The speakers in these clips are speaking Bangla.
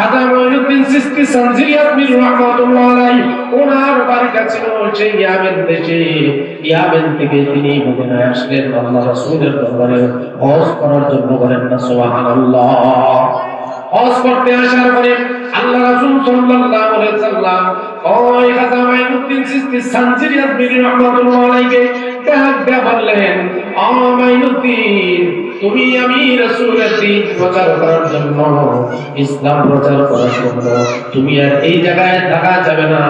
খাজা মঈনুদ্দিন চিশতি সানজিরি আজমির রাহমাতুল্লাহ আলাইহি ওনার বাড়িটা ছিল সেই ইয়ামেন দেশে। ইয়ামেন থেকে তিনি মদিনায় আসলেন আল্লাহ রাসূলের দরবারে হজ করার জন্য। বলেন না সুবহানাল্লাহ। হজ করতে আসার পরে আল্লাহ রাসূল সাল্লাল্লাহু আলাইহি সাল্লাম ওই খাজা মঈনুদ্দিন চিশতি সানজিরি আজমির রাহমাতুল্লাহ আলাইহি ডাক দিয়ে বললেন, ও মঈনুদ্দিন, তুমি আমি রাসূলের দ্বীন প্রচার করার জন্য, ইসলাম প্রচার করার জন্য তুমি আর এই জায়গায় থাকা যাবে না,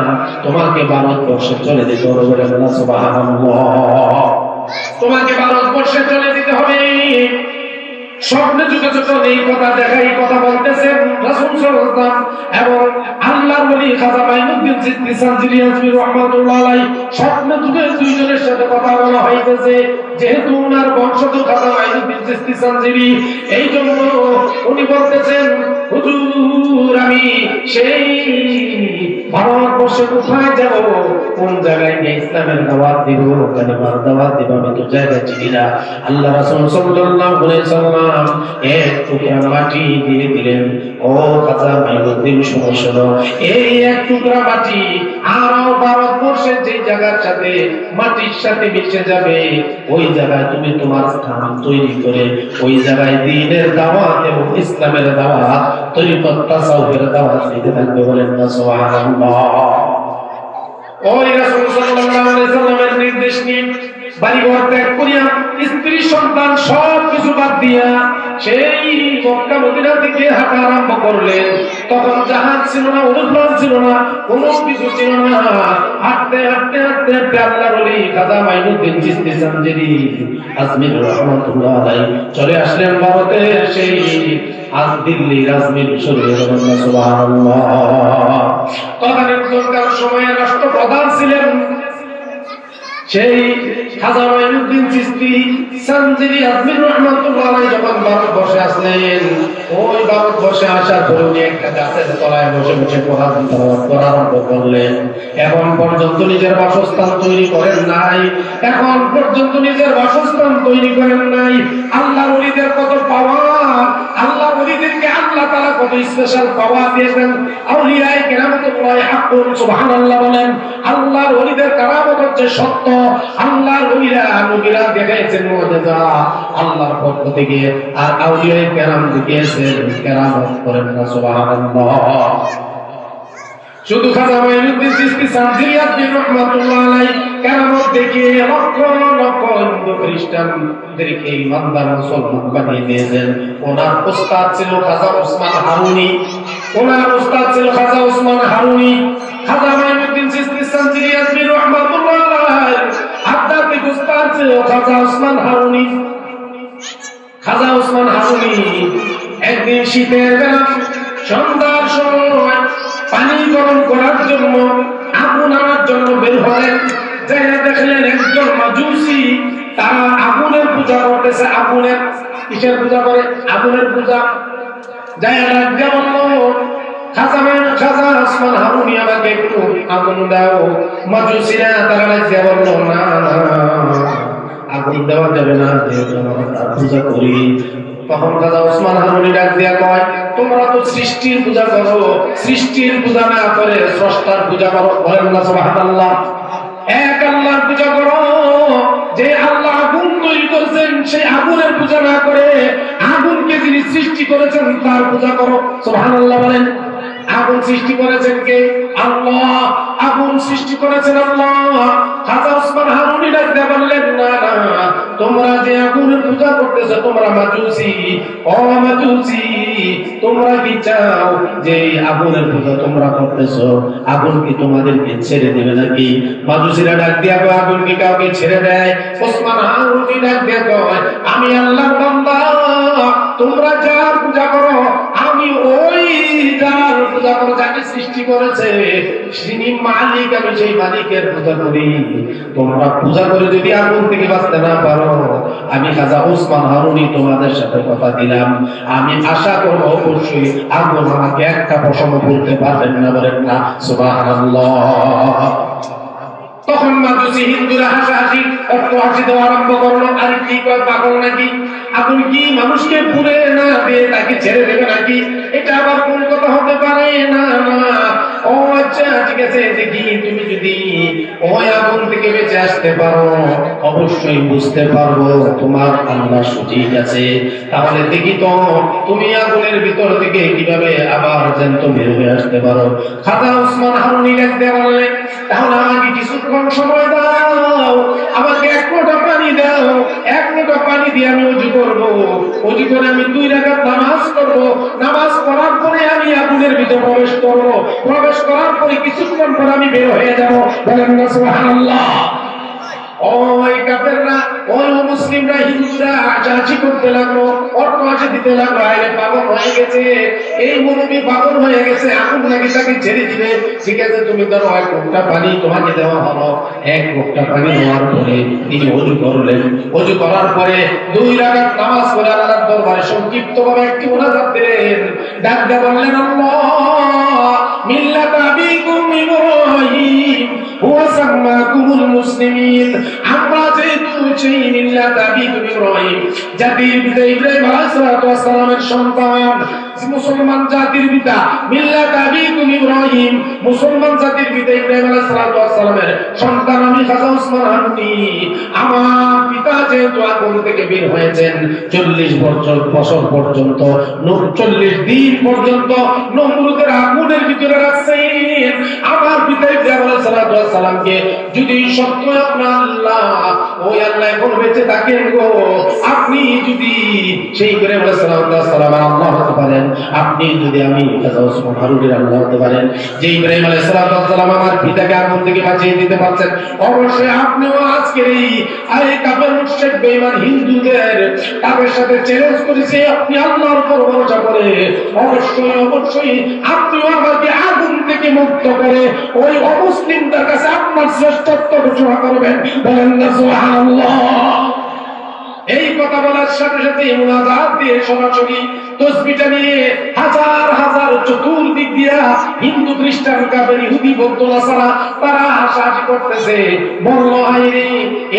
তোমাকে ভারতবর্ষে চলে যেতে হবে। বলেন না সুবহানাল্লাহ। তোমাকে ভারতবর্ষে চলে যেতে হবে। স্বপ্নে যুগে এই কথা দেখাই কথা বলতেছেন রাসূল সাল্লাল্লাহু আলাইহি ওয়াসাল্লাম এবং আল্লাহর ওলি খাজা মঈনুদ্দিন চিশতি সানজিরি আজমির রাহমাতুল্লাহ আলাইহি স্বপ্নে যুগে দুইজনের সাথে কথা বলা হইতেছে। যেহেতু ওনার বংশধর খাজা মঈনুদ্দিন চিশতি সানজিরি, এই জন্য উনি বলতেছেন, হুজুর আমি সেই ভারতবর্ষে কোথায় যাব, কোন জায়গায় গিয়ে ইসলামের দাওয়াত দিব, কালিমার দাওয়াত দিব, আমি তো জায়গা চিনি না। আল্লাহ রাসূল সাল্লাল্লাহু আলাইহি ওয়াসাল্লাম এক টুকরা মাটি দিয়ে দিলেন। ও খাজা মঈনুদ্দিন শোনো শোনো, এই এক টুকরা মাটি আর ভারতবর্ষের যে জায়গার সাথে মাটির সাথে মিশে যাবে, ওই জায়গায় তুমি তোমার স্থান তৈরি করে ওই জায়গায় দ্বীনের দাওয়াত এবং ইসলামের দাওয়াত, তরিকত তাসাউফের দাওয়াত দিতে থাকবে। বলেন না সুবহানাল্লাহ। ওই রাসূল সাল্লাল্লাহু আলাইহি ওয়াসাল্লামের নির্দেশ নিয়ে বাড়িঘর ত্যাগ করিয়া স্ত্রী সন্তান সব কিছু বাদ দিয়া সেই মক্কা মদিনা থেকে হাঁটা আরম্ভ করলেন। তখন জাহাজ ছিল না, এরোপ্লেন ছিল না, কোনো কিছু ছিল না। হাঁটতে হাঁটতে হাঁটতে হাঁটতে আল্লাহর ওলি খাজা মঈনুদ্দিন চিশতি সানজিরি আজমির রাহমাতুল্লাহ আলাইহি চলে আসলেন ভারতের সেই আজ দিল্লির আজমির শরীফে। সুবহানাল্লাহ। তদানীন্তনকার সময়ে রাষ্ট্রপ্রধান ছিলেন সেই খাজা মঈনুদ্দিন চিশতি সানজিরি আজমির রাহমাতুল্লাহ আলাইহি। যখন ভারতবর্ষে আসলেন, ওই ভারতবর্ষে আসার পরে উনি একটা গাছের তলায় বসে বসে কোরআন তেলাওয়াত করা আরম্ভ করলেন। এখন পর্যন্ত নিজের বাসস্থান তৈরি করেন নাই, এখন পর্যন্ত নিজের বাসস্থান তৈরি করেন নাই। আল্লাহর ওলিদের কত পাওয়ার, আল্লাহর ওলিদেরকে আল্লাহ তাআলা কত স্পেশাল পাওয়ার দিয়েছেন। আউলিয়ায়ে কেরামতুল্লাহি হাক্কুন, সুবহানাল্লাহ বলেন। আল্লাহর ওলিদের কারামত হচ্ছে সত্য। আল্লাহর ওলিরা নবীরা দেখাইছেন মুজিজা আল্লাহর পক্ষ থেকে, আর আউলিয়ায়ে কেরাম দেখিয়েছেন কেরামত। করেন না সুবহানাল্লাহ। শুধু খাজা মঈনুদ্দিন চিশতি সানজিরি আজমির রাহমাতুল্লাহ আলাইহি কেরামত দেখিয়ে লক্ষ লক্ষ হিন্দু খ্রিস্টানদেরকে ইমানদার মুসলমান বানিয়ে দিয়েছেন। ওনার উস্তাদ ছিল খাজা ওসমান হারুনি। ওনার উস্তাদ ছিল খাজা ওসমান হারুনি। খাজা মঈনুদ্দিন চিশতি সানজিরি আজমির রাহমাতুল্লাহ আলাইহি আধ্যাত্মিক উস্তাদ ছিল খাজা ওসমান হারুনি। খাজা ওসমান হারুনি একদিন শীতের বেলা সন্ধ্যার সময় পানি গরম করার জন্য, আগুন আনার জন্য বের হলেন। যারা দেখলেন একজন মাজুসি, তারা আগুনের পূজা করতেছে। আগুনের কিসের পূজা করে? আগুনের পূজা। যারা ডাক বলল, খাজা ওসমান হারুনি আমাকে একটু আগুন দাও। মাজুসিরা তারা ডাক বলল, না না, আগুন দেওয়া যাবে না, যেহেতু আমরা তার পূজা করি। তখন খাজা ওসমান হারুনি ডাক দিয়া কয়, তোমরা তো সৃষ্টির পূজা করো, সৃষ্টির পূজা না করে স্রষ্টার পূজা করো। বলেন না সুবহানাল্লাহ। এক আল্লাহর পূজা করো, যে আল্লাহ আগুন তৈরি করেছেন সেই আগুনের পূজা না করে আগুনকে যিনি সৃষ্টি করেছেন তার পূজা করো। সুবহানাল্লাহ বলেন। আগুন সৃষ্টি করেছেন কে? আল্লাহ। আগুন সৃষ্টি করেছেন আল্লাহ। খাজা ওসমান হারুনি ডাক দিয়ে বললেন, না না, তোমরা যে আগুনের পূজা করতেছো তোমরা মাজুসি। ও মাজুসি, তোমরা কি চাও যে আগুনের পূজা তোমরা করতেছো, আগুন কি তোমাদেরকে ছেড়ে দেবে নাকি? মাজুসিরা ডাক দিয়া কয়, আগুন কি কাউকে ছেড়ে দেয়? ওসমান হারুনি ডাক দিয়া কয়, আমি আল্লাহর বান্দা, তোমরা যার পূজা করো আমি ওই যার পূজা করো, যাকে সৃষ্টি করেছে তিনি মালিক, আমি সেই মালিকের পূজা করি। তোমরা পূজা করে যদি আগুন থেকে বাঁচতে না পারো, আমি খাজা ওসমান হারুনি তোমাদের সাথে কথা দিলাম, আমি আশা করবো অবশ্যই আগুন আমাকে একটা পশম করতে পারবেন না। বলেন না সুবহানাল্লাহ। তখন মাজুসি হিন্দুরা হাসাহাসি অট্টহাসি দেওয়া আরম্ভ করলো। আর কি কয়, পাগল নাকি? আগুন কি মানুষকে পুড়ে না দিয়ে তাকে ছেড়ে দেবে নাকি? এটা আবার কোন কথা হতে পারে? অবশ্যই বুঝতে পারবো তোমার আল্লাহ সঠিক আছে। তাহলে দেখি তো তুমি আগুনের ভিতর থেকে কিভাবে আবার জ্যান্ত বের হয়ে আসতে পারো। খাজা ওসমান হারুনি লিখতে বললেন, তাহলে আমাকে কিছুক্ষণ সময় দাও, আমাকে 1 লোটা পানি দাও, 1 লোটা পানি দিয়ে আমি ওযু করবো, ওযু করে আমি 2 রাকাত নামাজ করবো, নামাজ পড়ার পরে আমি আগুনের ভিতরে প্রবেশ করবো, প্রবেশ করার পরে কিছুক্ষণ পর আমি বের হয়ে যাবো। বলেন না সুবহানাল্লাহ। ওই কাফেররা, ওই মুসলিমরা, হিন্দুরা চাচি করতে লাগলো, অর্থ আছে দিতে লাগলো, আরে পাগল হয়ে গেছে, এই মুরব্বি পাগল হয়ে গেছে, আগুন নাকি তাকে ছেড়ে দিবে। ঠিক আছে, তুমি ধরো 1 লোটা পানি তোমাকে দেওয়া হলো। 1 লোটা পানি নেওয়ার পরে তিনি ওযু করলেন, ওযু করার পরে 2 রাকাত নামাজ পড়ে আল্লাহর দরবারে সংক্ষিপ্তভাবে একটি মুনাজাত দিলেন, ডাক দিয়ে বললেন, আল্লাহ মিল্লাত আবিকুম ইব্রাহিম হুয়া সাম্মাকুমুল মুসলিমিন। আমরা যেহেতু সেই মিল্লাত আবিকুম ইব্রাহিম, জাতির পিতা ইব্রাহিম আলাইহিস সালামের সন্তান, মুসলমান জাতির পিতা মিল্লাত আবিকুম ইব্রাহিম, মুসলমান জাতির পিতা ইব্রাহিম আলাইহিস সালামের সন্তান আমি খাজা ওসমান হারুনি। আমার পিতা যেহেতু আগুন থেকে বের হয়েছেন 40 বছর পর্যন্ত, 40 দিন পর্যন্ত নমরুদের আগুনের ভিতরে রাখছেন। আমার পিতা ইব্রাহিম আলাইহিস সালামকে যদি সত্য আপনার আল্লাহ, ওই আল্লাহ এখন বেঁচে থাকেন গো, আপনি যদি সেই ইব্রাহিম আলাইহিস সালামের আল্লাহ হতে পারেন, আপনি যদি আমি খাজা ওসমান হারুনির আল্লাহ হতে পারেন, যে ইব্রাহিম আলাইহিস সালাম আমার পিতাকে আগুন থেকে বাঁচিয়ে দিতে পারছেন, অবশ্যই আপনিও আজকের এই কাফের মুশরিক বেঈমান হিন্দুদের তাদের সাথে চ্যালেঞ্জ করেছে, আপনি আল্লাহর উপর ভরসা করে অবশ্যই আপনিও আমাকে আগুন থেকে মুক্ত করে ওই অমুসলিমদের কাছে আপনার শ্রেষ্ঠত্ব ঘোষণা করবেন। বলেন না সুবহানাল্লাহ। এই কথা বলার সাথে সাথে মুনাজাত দিয়ে সরাসরি তাসবিহটা নিয়ে হাজার হাজার চতুর্দিক দিয়া হিন্দু খ্রিস্টান কাফের ইহুদি বৌদ্ধ নাসারা তারা হাসাহাসি করতেছে, বলল হায়রে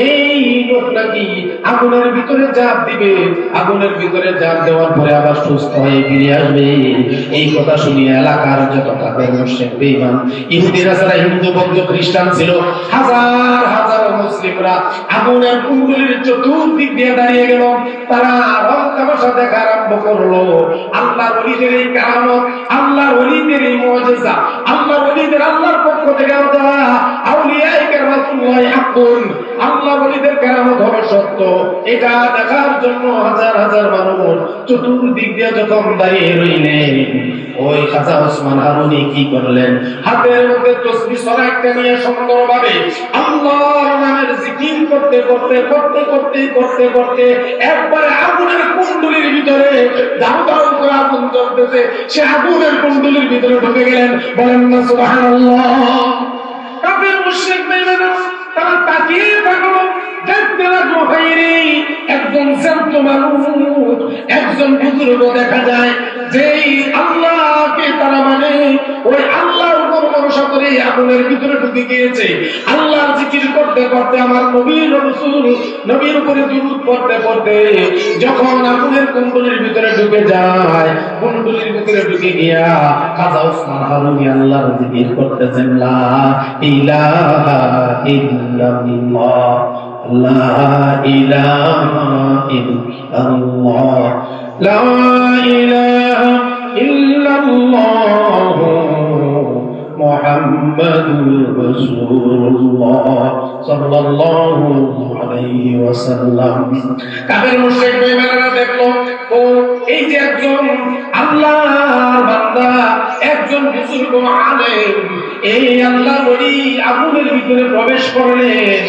এই লোক নাকি আগুনের ভিতরে ঝাঁপ দিবে, আগুনের ভিতরে ঝাঁপ দেওয়ার পরে আবার সুস্থ হয়ে ফিরে আসবে। এই কথা শুনিয়ে এলাকার যত কাফের মুশরিক বেঈমান ইহুদি নাসারা, হিন্দু বৌদ্ধ খ্রিস্টান ছিল, হাজার হাজার মুসলিমরা আগুনের কুণ্ডলীর চতুর্দিক দিয়ে দাঁড়িয়ে গেল। তারা রং তামাশা দেখা আরম্ভ করলো। আল্লাহর ওলিদের এই কারামত, আল্লাহর ওলিদের এই মুআজিজা, আল্লাহর ওলিদের আল্লাহর পক্ষ থেকে দেওয়া আউলিয়ায়ে কেরামাতুল্লাহি হাক্কুন, আল্লাহর ওলিদের কারামত হলো সত্য, এটা দেখার জন্য হাজার হাজার মানুষ চতুর্দিক দিয়ে যখন দাঁড়িয়ে রইলেন, ওই খাজা ওসমান হারুনি কি করলেন, হাতের মধ্যে তাসবিহ সরাইটা নিয়ে সুন্দরভাবে আল্লাহর নামের জিকির করতে করতে করতে করতে করতে করতে একবারে আগুনের কুণ্ডলীর ভিতরে দাউ দাউ করে আগুন জ্বলতেছে, সে আগুনের কুণ্ডলীর ভিতরে ঢুকে গেলেন। বলেন না সুবহানাল্লাহ। কাফের মুশরিক বেঈমান তারা তাকিয়ে থাকলো, দেখতে লাগলো ভাইরে একজন জ্যান্ত মানুষ, একজন বুজুর্গ দেখা যায়, যেই আল্লাহকে তারা মানে ওই আল্লাহর উপর ভরসা করে আগুনের ভিতরে ঢুকে গিয়েছে। আল্লাহর জিকির করতে করতে আমার নবীর রাসূল নবীর উপরে দুরূদ পড়তে পড়তে যখন আগুনের কুণ্ডলীর ভিতরে ঢুকে যায়, কুণ্ডলীর ভিতরে ঢুকে গিয়া খাজা ওসমান হারুনি আল্লাহর জিকির করতেছেন, লা ইলাহা ইল্লাল্লাহ, লা ইলাহা ইল্লাল্লাহ, লা ইলাহা ইল্লাল্লাহ মুহাম্মাদুর রাসূলুল্লাহ সাল্লাল্লাহু আলাইহি ওয়াসাল্লাম। কাফের মুশরিক বেঈমানরা দেখলো ও এই যে একজন আল্লাহর বান্দা, একজন বুজুর্গ আলেম, এই আল্লাহর ওলি আগুনের ভিতরে প্রবেশ করলেন।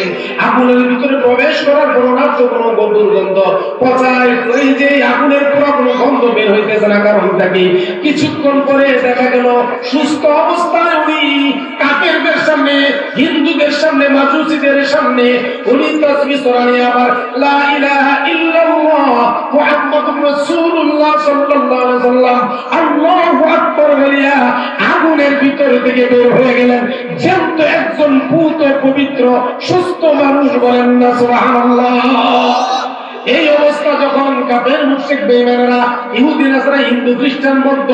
আগুনের ভিতরে প্রবেশ করার পর ওনার তো কোনো দুর্গন্ধ পচায়, ওই যে আগুনের পুরো কোনো গন্ধ বের হইতেছে না। কারণটা কি? কিছুক্ষণ পরে দেখা গেল সুস্থ অবস্থায় উনি কাফেরদের সামনে, হিন্দুদের সামনে, মাজুসীদের সামনে উনি তাসবিহ সরানি আবার লা ইলাহা ইল্লাল্লাহ মুহাম্মাদুর রাসূলুল্লাহ সাল্লাল্লাহু আলাইহি ওয়াসাল্লাম আল্লাহু আকবার বলিয়া আগুনের ভিতর থেকে বের হয়ে গেলেন জ্যান্ত একজন পূত পবিত্র সুস্থ মানুষ। বলেন না সুবহানাল্লাহ। এই অবস্থা যখন কাফের মুশরিক বেঈমানরা, ইহুদি নাসারা, হিন্দু খ্রিস্টান বৌদ্ধ,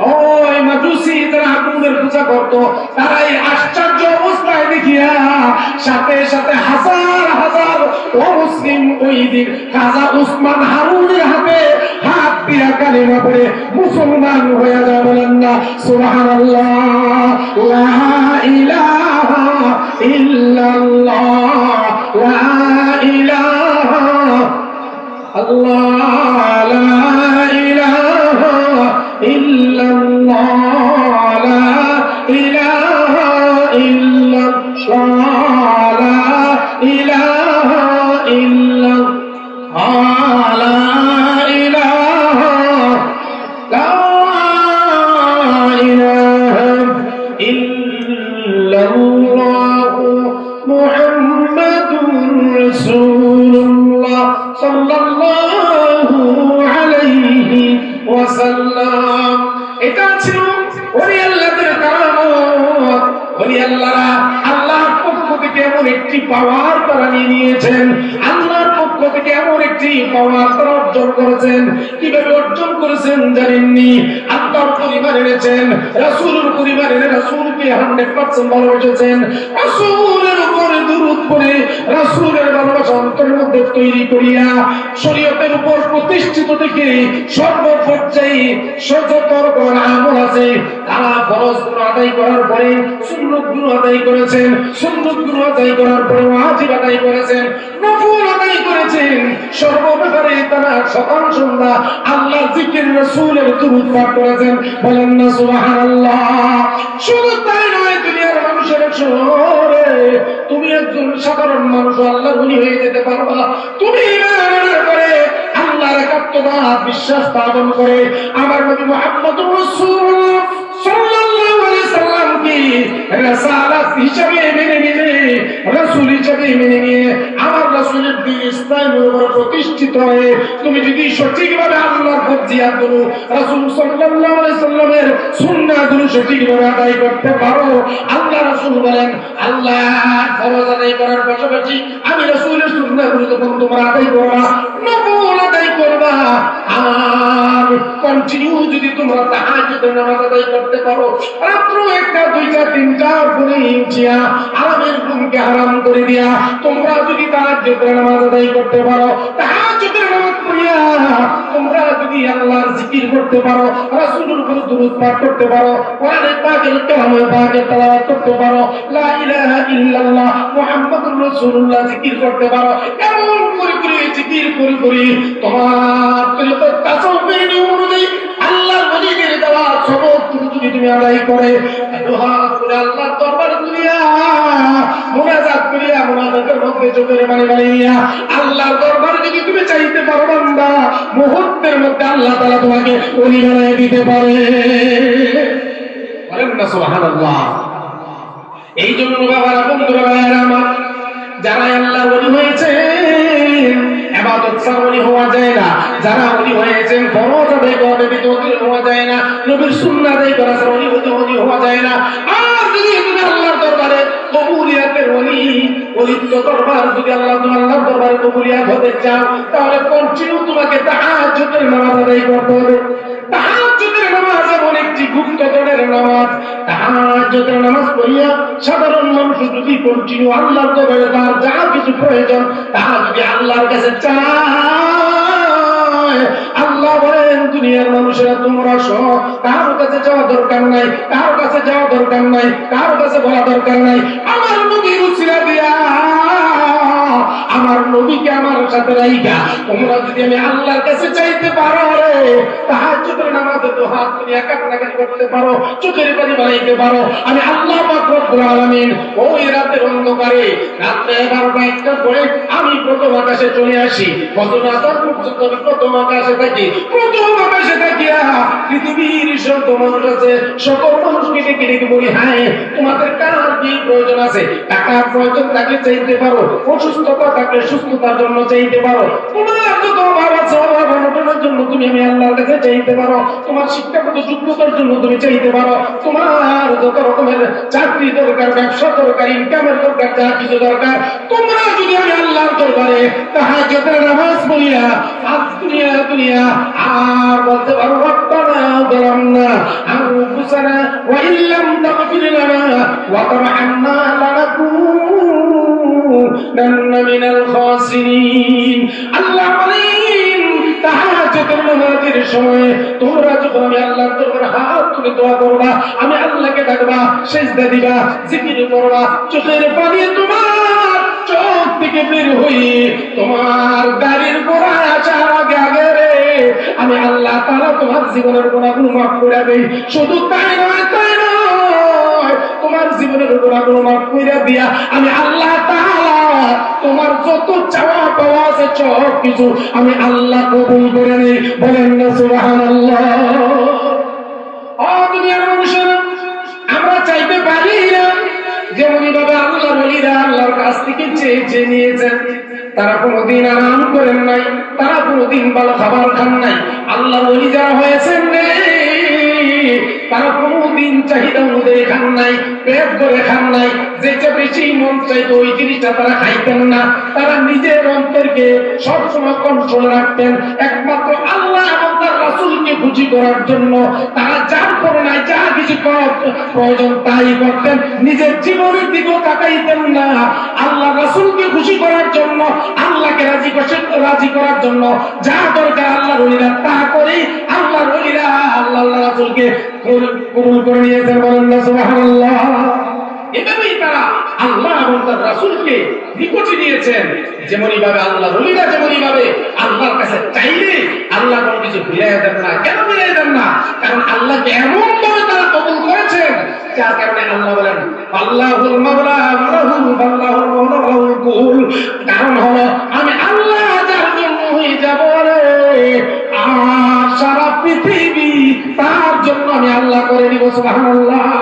ওই মাজুসী যারা আগুনের পূজা করত, তারা এই আশ্চর্য অবস্থায় দেখিয়া সাথে সাথে হাজার হাজার অমুসলিম ওই দিন খাজা উসমান হারুনের হাতে হাত দিয়া কালিমা পড়ে মুসলমান হয়ে যায়। বলেন না সুবহানাল্লাহ। লা ইলাহা ইল্লাল্লাহ, লা ইলাহা আল্লাহ, লা ইলাহা ইল্লাল্লাহ, লা ইলাহা ইল্লাল্লাহ, লা ইলাহা ইল্লাল্লাহ, লা ইলাহা, লা ইলাহা ইল্লাল্লাহ মুহাম্মাদুর রাসূলুল্লাহ সাল্লাল্লাহু আলাইহি ওয়াসাল্লাম। এটা ছিল ওলি আল্লাহদের কারামত। ওলি আল্লাহরা আল্লাহর পক্ষ থেকে এমন একটি পাওয়ার তারা নিয়ে নিয়েছেন, আল্লাহর পক্ষ থেকে এমন একটি পাওয়ার তারা অর্জন করেছেন। কিভাবে অর্জন করেছেন জানেননি? আল্লাহর পরিবার এনেছেন, রাসূলের পরিবার এনে রাসূলকে 100% ভালোবেসেছেন, রাসূলের উপরে দুরূদ পড়ে রাসূলের ভালোবাসা অন্তরের মধ্যে তৈরি করিয়া শরীয়তের উপর প্রতিষ্ঠিত থেকে সর্বপর্যায়ে সযতর করার আমল আছে। তারা ফরজগুলো আদায় করার পরে সুন্নতগুলো আদায় করেছেন, সুন্নতগুলো আদায় করার পরে ওয়াজিব আদায় করেছেন, নফল আদায় করেছেন। সর্বব্যাপারে তারা সকাল সন্ধ্যা আল্লাহর জিকির রাসূলের দুরূদ পাঠ করেছেন। বলেন না সুবহানাল্লাহ। শুধু তাই নয়, দুনিয়ার মানুষের শহরে তুমি একজন সাধারণ মানুষ আল্লাহর ওলি হয়ে যেতে পারবা। তুমি ইমানের করে আল্লাহর একাত্মবাদ বিশ্বাস স্থাপন করে আমার নবী মুহাম্মদুর রাসূলুল্লাহ সাল্লাল্লাহু আলাইহি সাল্লামকে রাসালাত হিসেবে মেনে নিলে, রাসূল হিসেবে মেনে নিয়ে আমার রাসূলের দ্বীন ইসলামের উপর প্রতিষ্ঠিত হয়ে তুমি যদি সঠিকভাবে আল্লাহর পথ জিয়াদ করো, রাসূল সাল্লাল্লাহু আলাইহি সাল্লামের সুন্নাহগুলো সঠিকভাবে আদায় করতে পারো, আল্লাহ রাসূল বলেন আল্লাহর ফরজ আদায় করার পাশাপাশি আমি রাসূলের সুন্নাহগুলো যখন তোমরা আদায় করবা, নফল আদায় করবা, আর কন্টিনিউ যদি তোমরা তাহাজ্জুদের নামাজ আদায় করতে পারো, রাত্র 1টা 2টা 3টা করে উঠিয়া আরামের ঘুমকে হারাম করে দিয়া তোমরা যদি তাহাজ্জুদের নামাজ আদায় করতে পারো, তাহাজ্জুদের নামাজ পড়িয়া তোমরা যদি আল্লাহর জিকির করতে পারো, রাসূলের উপর দুরূদ পাঠ করতে পারো, কোরআনে পাকের কালামে পাকের তেলাওয়াত করতে পারো, লা ইলাহা ইল্লাল্লাহ মুহাম্মাদুর রাসূলুল্লাহ জিকির করতে পারো, এমন করে করে জিকির করে করে তোমার তরিকত তাসাউফের নিয়ম অনুযায়ী আল্লাহর ওলিদের দেওয়া সবক যদি তুমি আদায় করে দোয়া করে আল্লাহর দরবারে দুনিয়া মুনাজাত করিয়া মুনাজাতের মধ্যে চোখের পানি বাড়িয়া আল্লাহর দরবারে যদি তুমি চাইতে পারো বান্দা, মুহূর্তের মধ্যে আল্লাহ তাআলা তোমাকে ওলি বানিয়ে দিতে পারে। বলেন না সুবহানাল্লাহ। এই জন্য বাবারা, বন্ধুরা, ভাইয়েরা আমার, যারা আল্লাহর ওলি হয়েছেন ইবাদত ছাড়া ওলি হওয়া যায় না। যারা ওলি হয়েছেন ফরজ আদায় করে বিদত হওয়া যায় না, নবীর সুন্নাহ আদায় করা ছাড়া ওলি হওয়া যায় না। আর যদি তুমি আল্লাহর দরবারে কবুলিয়াতের ওলিত্ব দরবার যদি আল্লাহর দরবারে কবুলিয়াত হতে চাও, তাহলে কন্টিনিউ তোমাকে তাহাজ্জুদের নামাজ আদায় করতে হবে। তাহাজ্জুদের নামাজ এমন একটি গুপ্তধনের নামাজ। তাহাজ্জুদের নামাজ পড়িয়া সাধারণ মানুষ যদি কন্টিনিউ আল্লাহর দরবারে তার যা কিছু প্রয়োজন তাহা যদি আল্লাহর কাছে চায়, আল্লাহ বলেন দুনিয়ার মানুষেরা তোমরা সহ কারোর কাছে যাওয়া দরকার নাই, কারোর কাছে যাওয়া দরকার নাই, কারোর কাছে বলা দরকার নাই, আমার নবীর উসিলা দিয়া আমার নবীকে আমার সাথে রাইখা তোমরা যদি আমি আল্লাহর কাছে চাইতে পারো, রে তাহাজ্জুদের নামাজে তো হাত তুলিয়া কান্নাকাটি করতে পারো, চোখের পানি বানাইতে পারো, আমি আল্লাহ পাক রব্বুল আলামিন ওই রাতের অন্ধকারে রাত্রে 11টা 1টা পরে আমি প্রথম আকাশে চলে আসি। কত রাত পর্যন্ত আমি প্রথম আকাশে থাকি। প্রথম আকাশে থাকিয়া পৃথিবীর যত মানুষ আছে সকল মানুষকে ডেকে ডেকে বলি, হ্যাঁ তোমাদের কার কি প্রয়োজন আছে? টাকার প্রয়োজন থাকলে চাইতে পারো, অসুস্থতা থাকলে সুস্থতার জন্য চাইতে পারো, তোমার যত অভাব আছে অভাব অনটনের জন্য তুমি আমি আল্লাহর কাছে চাইতে পারো, তোমার শিক্ষাগত যোগ্যতার জন্য তুমি চাইতে পারো, তোমার যত রকমের চাকরি দরকার, ব্যবসা দরকার, ইনকামের দরকার, যা কিছু দরকার তোমরা যদি আমি আল্লাহর দরবারে তাহাজ্জুদের নামাজ পড়িয়া আজ দুনিয়া আর বলতে পারো রব্বানা ظلمنا أنفسنا وإن لم تغفر لنا وترحمنا لنكونن من الخاسرين আল্লাহ বলেন তাহাজ্জুদের নামাজের সময় তোমরা যখন আমি আল্লাহর দরবারে হাত তুলে দোয়া করবা, আমি আল্লাহকে ডাকবা, সিজদা দিবা, জিকির করবা, চোখের পানি তোমার চোখ থেকে বের হয়ে তোমার গাড়ির গোড়া আসার আগে আগে রে আমি আল্লাহ তাআলা তোমার জীবনের গুনাহগুলো মাফ করে দেই। শুধু তাই নয় তোমার জীবনের গুনাহগুলো মাফ করে দিয়া আমি আল্লাহ তাআলা তোমার যত চাওয়া পাওয়া আছে সব কিছু আমি আল্লাহ কবুল করে নেই। বলেন না সুবহানাল্লাহ। দুনিয়ার মানুষেরা আমরা চাইতে পারি না যেমন ভাবে আল্লাহ ওলিরা আল্লাহর কাছ থেকে চেয়ে নিয়েছেন। তারা কোনোদিন আরাম করেন নাই, তারা কোনোদিন ভালো খাবার খান নাই। আল্লাহর ওলি যারা হয়েছেন রে তারা কোনোদিন চাহিদা অনুযায়ী খান নাই, পেট ভরে খান নাই। যেটা বেশি মন চাইতো ওই জিনিসটা তারা খাইতেন না। তারা নিজের অন্তরকে সবসময় কন্ট্রোলে রাখতেন একমাত্র আল্লাহ এবং তার রাসূলকে খুশি করার জন্য। তারা যার করোনায় যা কিছু প্রয়োজন তাই করতেন, নিজের জীবনের দিকেও তাকাইতেন না। আল্লাহ রাসূলকে খুশি করার জন্য, আল্লাহকে রাজি করার জন্য যা দরকার আল্লাহর ওলিরা তা করে আল্লাহর ওলিরা আল্লাহ রাসূলকে কবুল করে নিয়েছেন। বলেন না সুবহানাল্লাহ। এভাবেই তারা আল্লাহ এবং তার রাসূলকে নিকটে নিয়েছেন। যেমনই ভাবে আল্লাহর ওলিরা যেমনই ভাবে আল্লাহর কাছে চাইলে আল্লাহ কোনো কিছু ফিরাইয়া দেন না। কেন ফিরাইয়া দেন না? কারণ আল্লাহকে এমন ভাবে তারা কবুল করেছেন যার কারণে আল্লাহ বলেন আল্লাহুল মাওলা ওয়ালাহুল আল্লাহুল মাওলা ওয়ালাহুল কুল। কারণ হলো আমি আল্লাহ যার জন্য হয়ে যাব রে আর সারা পৃথিবী তার জন্য আমি আল্লাহ করে দিব। সুবহানাল্লাহ।